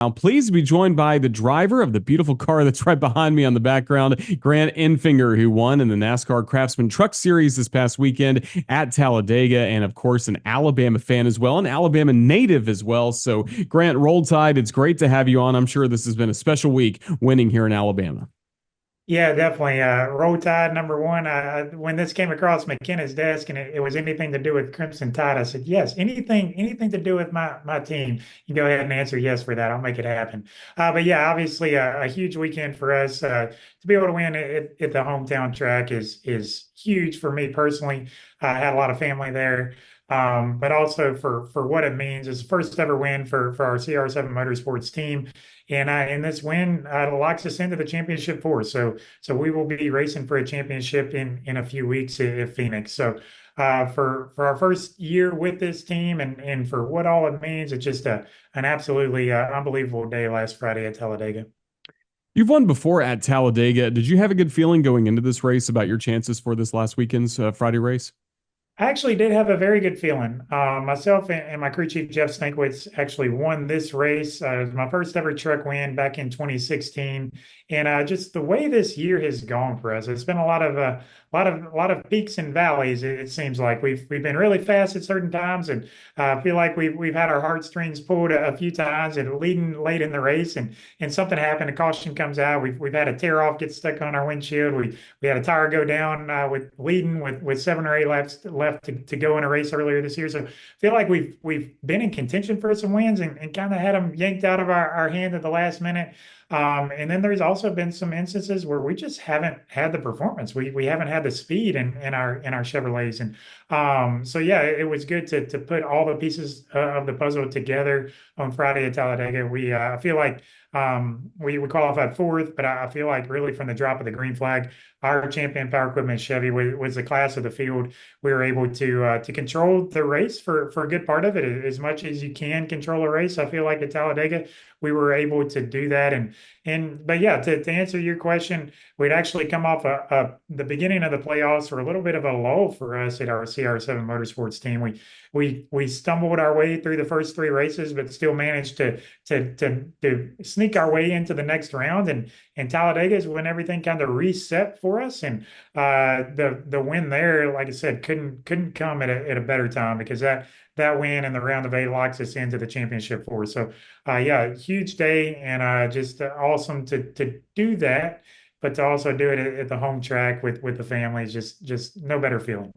I'm pleased to be joined by the driver of the beautiful car that's right behind me on the background, Grant Enfinger, who won in the NASCAR Craftsman Truck Series this past weekend at Talladega, and of course, an Alabama fan as well, an Alabama native as well. So, Grant, roll tide. It's great to have you on. I'm sure this has been a special week winning here in Alabama. Yeah, definitely. Roll Tide number one. When this came across McKenna's desk and it was anything to do with Crimson Tide, I said yes. Anything to do with my team. You go ahead and answer yes for that. I'll make it happen. But yeah, obviously a huge weekend for us. To be able to win at the hometown track is huge for me personally. I had a lot of family there. But also for what it means, it's the first ever win for our CR7 Motorsports team. And this win locks us into the championship four. So we will be racing for a championship in a few weeks at Phoenix. So for our first year with this team and for what all it means, it's just an absolutely unbelievable day last Friday at Talladega. You've won before at Talladega. Did you have a good feeling going into this race about your chances for this last weekend's Friday race? I actually did have a very good feeling. Myself and my crew chief, Jeff Stankwitz, actually won this race. It was my first ever truck win back in 2016. And just the way this year has gone for us, it's been a lot of peaks and valleys. It seems like we've been really fast at certain times, and I feel like we've had our heartstrings pulled a few times and leading late in the race, and something happened. A caution comes out. We've had a tear off, get stuck on our windshield. We had a tire go down with leading with 7 or 8 laps left to go in a race earlier this year. So I feel like we've been in contention for some wins and kind of had them yanked out of our hand at the last minute. And then there's also been some instances where we just haven't had the performance. We haven't had the speed in our Chevrolets. And so yeah, it was good to put all the pieces of the puzzle together on Friday at Talladega. I feel like we qualified fourth, but I feel like really from the drop of the green flag, our champion Power Equipment Chevy was the class of the field. We were able to control the race for a good part of it, as much as you can control a race. I feel like at Talladega, we were able to do that. And but yeah, to answer your question, we'd actually come off the beginning of the playoffs were a little bit of a lull for us at our CR7 Motorsports team. We stumbled our way through the first three races, but still managed to sneak our way into the next round. And Talladega is when everything kind of reset for us. And the win there, like I said, couldn't come at a better time because that win in the round of eight locks us into the championship four. So yeah, huge day and just awesome to do that, but to also do it at the home track with the family is just no better feeling.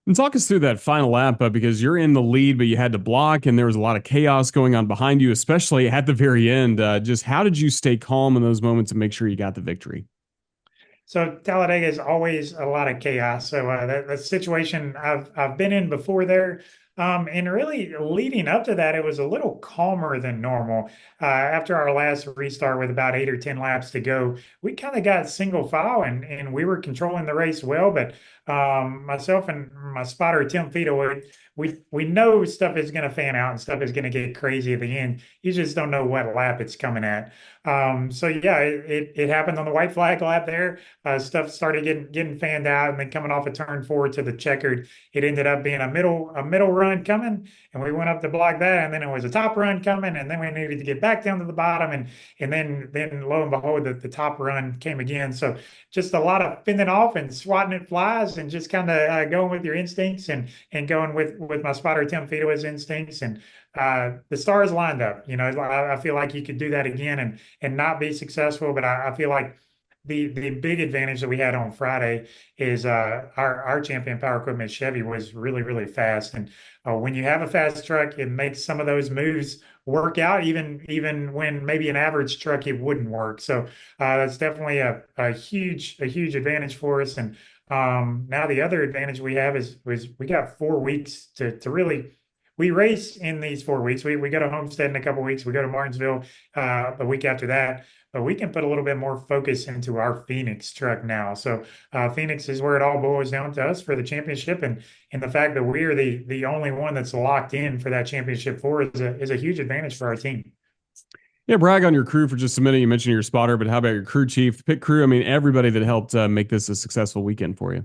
And talk us through that final lap because you're in the lead, but you had to block, and there was a lot of chaos going on behind you, especially at the very end. Just how did you stay calm in those moments and make sure you got the victory? So Talladega is always a lot of chaos. So that situation I've been in before there. And really leading up to that, it was a little calmer than normal. After our last restart with about 8 or 10 laps to go, we kind of got single file and we were controlling the race well. But myself and my spotter, Tim Fido, we know stuff is going to fan out and stuff is going to get crazy at the end. You just don't know what lap it's coming at. So yeah, it happened on the white flag lap there. Stuff started getting fanned out, and then coming off a turn forward to the checkered, it ended up being a middle run coming, and we went up to block that, and then it was a top run coming, and then we needed to get back down to the bottom, and then lo and behold, the top run came again. So just a lot of fending off and swatting at flies, and just kind of going with your instincts and going with my spotter Tim Fido's instincts, and the stars lined up. I feel like you could do that again and not be successful, but I feel like the big advantage that we had on Friday is our champion Power Equipment Chevy was really fast, and when you have a fast truck, it makes some of those moves work out, even when maybe an average truck it wouldn't work. So that's definitely a huge advantage for us. And now the other advantage we have is we got 4 weeks to really. We race in these 4 weeks. We go to Homestead in a couple weeks. We go to Martinsville the week after that. But we can put a little bit more focus into our Phoenix truck now. So Phoenix is where it all boils down to us for the championship, and the fact that we're the only one that's locked in for that championship four is a huge advantage for our team. Yeah, brag on your crew for just a minute. You mentioned your spotter, but how about your crew chief, pit crew? I mean, everybody that helped make this a successful weekend for you.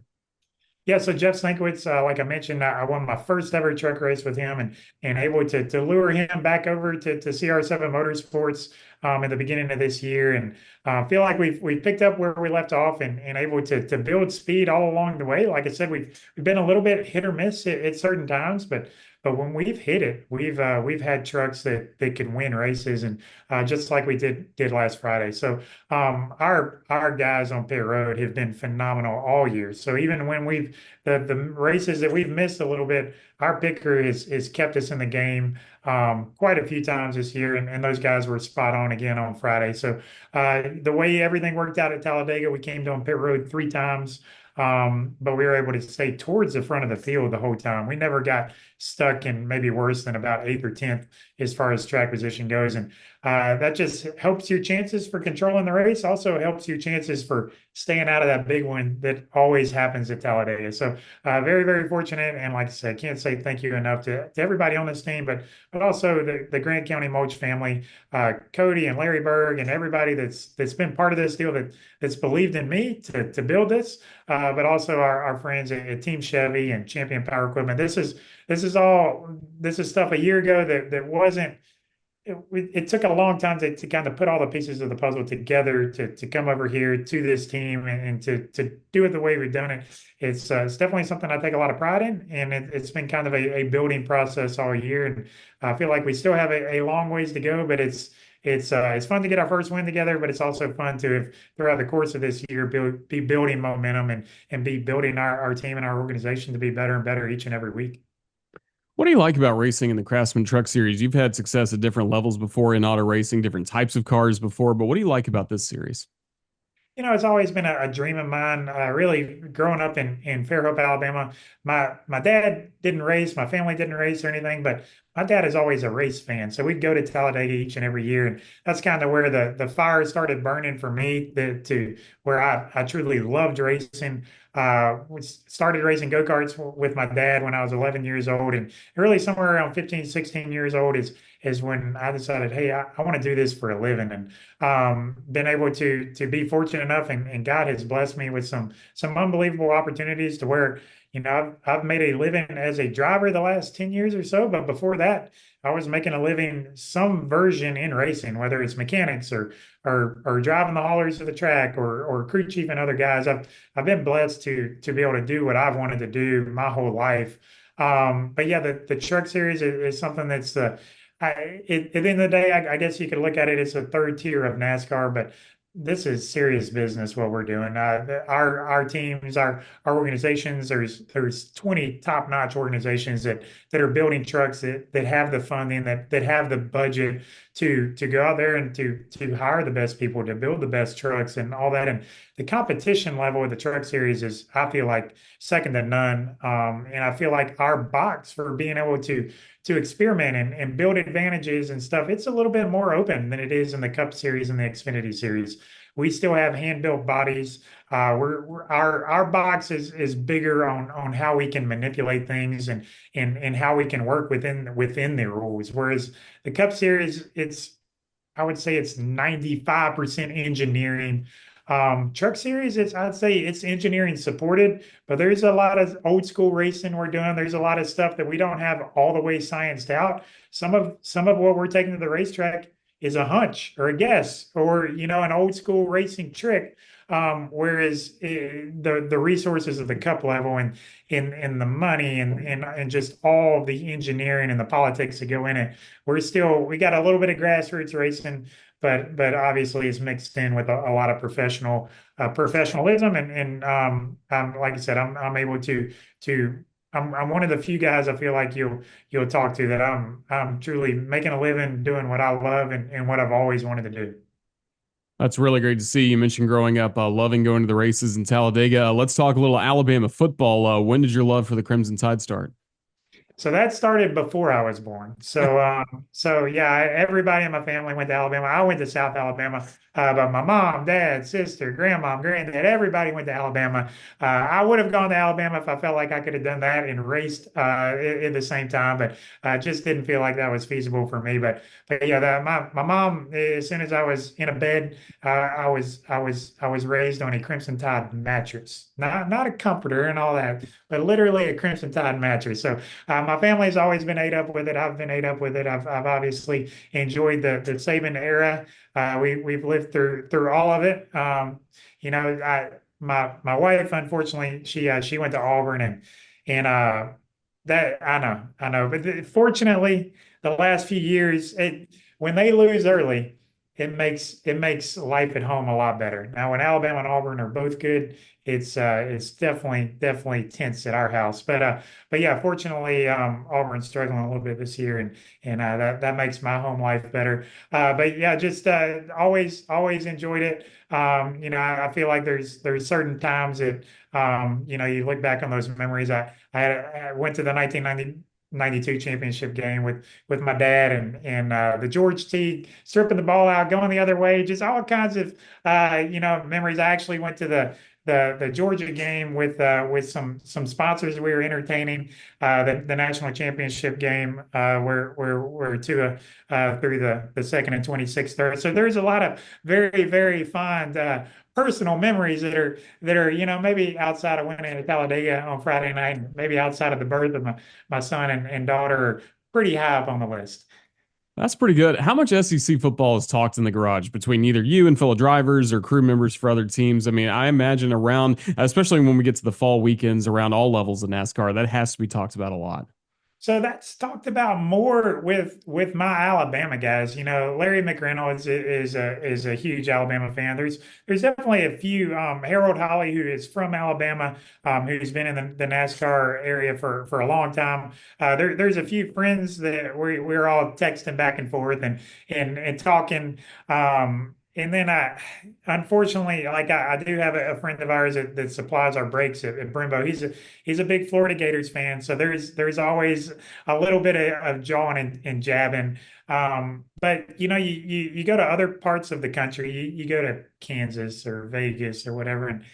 Yeah, so Jeff Stankiewicz, like I mentioned, I won my first ever truck race with him, and able to lure him back over to CR7 Motorsports at the beginning of this year, and feel like we've picked up where we left off, and able to build speed all along the way. Like I said, we've been a little bit hit or miss at certain times, but when we've hit it, we've had trucks that can win races, and just like we did last Friday. So our guys on pit road have been phenomenal all year. So even when we've the races that we've missed a little bit, our pit crew has kept us in the game quite a few times this year, and those guys were spot on again on Friday. So the way everything worked out at Talladega, we came to on pit road 3 times. But we were able to stay towards the front of the field the whole time. We never got stuck in maybe worse than about eighth or 10th as far as track position goes. And that just helps your chances for controlling the race. Also helps your chances for staying out of that big one that always happens at Talladega. So very, very fortunate. And like I said, can't say thank you enough to everybody on this team, but also the Grant County Mulch family, Cody and Larry Berg and everybody that's been part of this deal that's believed in me to build this, but also our friends at Team Chevy and Champion Power Equipment. This is stuff a year ago that wasn't it took a long time to kind of put all the pieces of the puzzle together to come over here to this team and to do it the way we've done it. It's definitely something I take a lot of pride in, and it's been kind of a building process all year. And I feel like we still have a long ways to go, but it's fun to get our first win together, but it's also fun to have throughout the course of this year be building momentum and be building our team and our organization to be better and better each and every week. What do you like about racing in the Craftsman Truck Series? You've had success at different levels before in auto racing, different types of cars before, but what do you like about this series? It's always been a dream of mine. Really, growing up in Fairhope, Alabama, my dad didn't race, my family didn't race or anything, but my dad is always a race fan. So we'd go to Talladega each and every year, and that's kind of where the fire started burning for me to where I truly loved racing. We started racing go-karts with my dad when I was 11 years old, and really somewhere around 15, 16 years old is when I decided, hey, I want to do this for a living, and been able to be fortunate enough, and God has blessed me with some unbelievable opportunities to where I've made a living as a driver the last 10 years or so, but before that, I was making a living some version in racing, whether it's mechanics or driving the haulers to the track or crew chief and other guys. I've been blessed to be able to do what I've wanted to do my whole life. But yeah, the truck series is something that's at the end of the day, I guess you could look at it as a third tier of NASCAR, but this is serious business what we're doing. Our teams, our organizations, there's 20 top-notch organizations that are building trucks that have the funding, that have the budget to go out there and to hire the best people, to build the best trucks and all that. And the competition level of the truck series is, I feel like, second to none. And I feel like our box for being able to experiment and build advantages and stuff, it's a little bit more open than it is in the Cup Series and the Xfinity Series. We still have hand-built bodies. Our box is bigger on how we can manipulate things and how we can work within the rules. Whereas the Cup Series, I would say it's 95% engineering. Truck series, I'd say it's engineering supported, but there's a lot of old school racing we're doing. There's a lot of stuff that we don't have all the way scienced out. Some of what we're taking to the racetrack is a hunch or a guess or an old school racing trick. Whereas the resources of the cup level and the money and just all the engineering and the politics that go in it, we got a little bit of grassroots racing, but obviously it's mixed in with a lot of professionalism and like I said, I'm able to I'm one of the few guys I feel like you'll talk to that I'm truly making a living doing what I love and what I've always wanted to do. That's really great to see. You mentioned growing up, loving going to the races in Talladega. Let's talk a little Alabama football. When did your love for the Crimson Tide start? So that started before I was born. So yeah, everybody in my family went to Alabama. I went to South Alabama, but my mom, dad, sister, grandmom, granddad, everybody went to Alabama. I would have gone to Alabama if I felt like I could have done that and raced at the same time, but I just didn't feel like that was feasible for me. But yeah, my mom, as soon as I was in a bed, I was raised on a Crimson Tide mattress, not a comforter and all that, but literally a Crimson Tide mattress. So my family's always been ate up with it. I've been ate up with it. I've obviously enjoyed the Saban era. We've lived through all of it. My wife, unfortunately, she went to Auburn, and that I know. But fortunately, the last few years, when they lose early, it makes life at home a lot better. Now, when Alabama and Auburn are both good, it's definitely tense at our house. But yeah, fortunately, Auburn's struggling a little bit this year, and that makes my home life better. But yeah, just always enjoyed it. I feel like there's certain times that you look back on those memories. I went to the 1992 championship game with my dad, and the George T stripping the ball out, going the other way, just all kinds of memories. I actually went to the Georgia game with some sponsors we were entertaining, the national championship game, where to through the second and 26th third. So there's a lot of very fond personal memories that are maybe outside of winning at Talladega on Friday night, maybe outside of the birth of my son and daughter, are pretty high up on the list. That's pretty good. How much SEC football is talked in the garage between either you and fellow drivers or crew members for other teams? I mean, I imagine around, especially when we get to the fall weekends, around all levels of NASCAR, that has to be talked about a lot. So that's talked about more with my Alabama guys. Larry McReynolds is a huge Alabama fan. There's definitely a few. Harold Holly, who is from Alabama, who's been in the NASCAR area for a long time. There's a few friends that we're all texting back and forth and talking. And then unfortunately, like I do have a friend of ours that supplies our brakes at Brembo. He's a big Florida Gators fan, so there's always a little bit of jawing and jabbing. But you go to other parts of the country, you go to Kansas or Vegas or whatever, and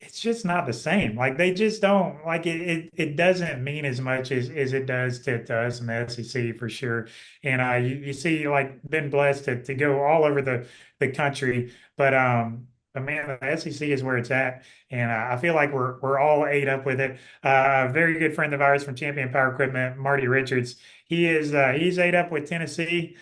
it's just not the same. Like they just don't like it. It doesn't mean as much as it does to us in the SEC for sure. And you see, like, been blessed to go all over the country, but man, the SEC is where it's at, and I feel like we're all ate up with it. A very good friend of ours from Champion Power Equipment, Marty Richards, he's ate up with Tennessee.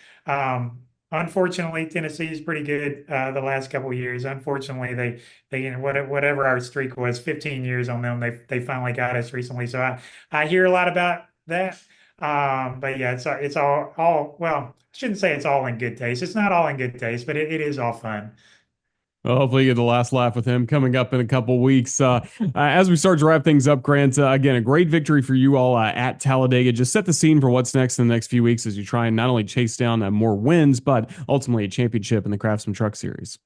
Unfortunately, Tennessee is pretty good the last couple of years. Unfortunately, whatever our streak was, 15 years on them, they finally got us recently. So I hear a lot about that. But yeah, it's all well, I shouldn't say it's all in good taste. It's not all in good taste, but it is all fun. Well, hopefully, you get the last laugh with him coming up in a couple weeks. As we start to wrap things up, Grant, again, a great victory for you all at Talladega. Just set the scene for what's next in the next few weeks as you try and not only chase down more wins, but ultimately a championship in the Craftsman Truck Series.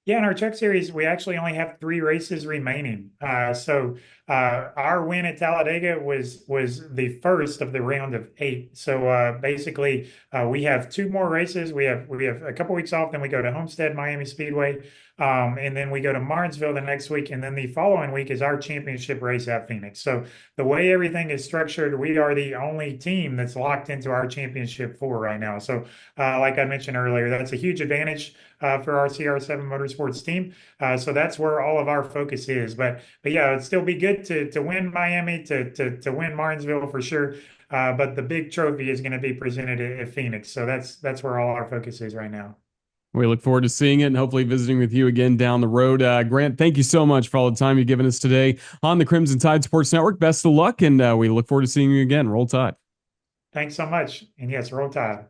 Yeah, in our Truck Series, we actually only have three races remaining. So our win at Talladega was the first of the round of eight. So basically, we have two more races. We have a couple weeks off, then we go to Homestead, Miami Speedway, and then we go to Martinsville the next week, and then the following week is our championship race at Phoenix. So the way everything is structured, we are the only team that's locked into our championship four right now. So like I mentioned earlier, that's a huge advantage for our CR7 Motorsports team. So that's where all of our focus is. But yeah, it'd still be good to win Miami, to win Martinsville for sure. But the big trophy is going to be presented at Phoenix. So that's where all our focus is right now. We look forward to seeing it and hopefully visiting with you again down the road. Grant, thank you so much for all the time you've given us today on the Crimson Tide Sports Network. Best of luck, and we look forward to seeing you again. Roll Tide. Thanks so much. And yes, roll tide.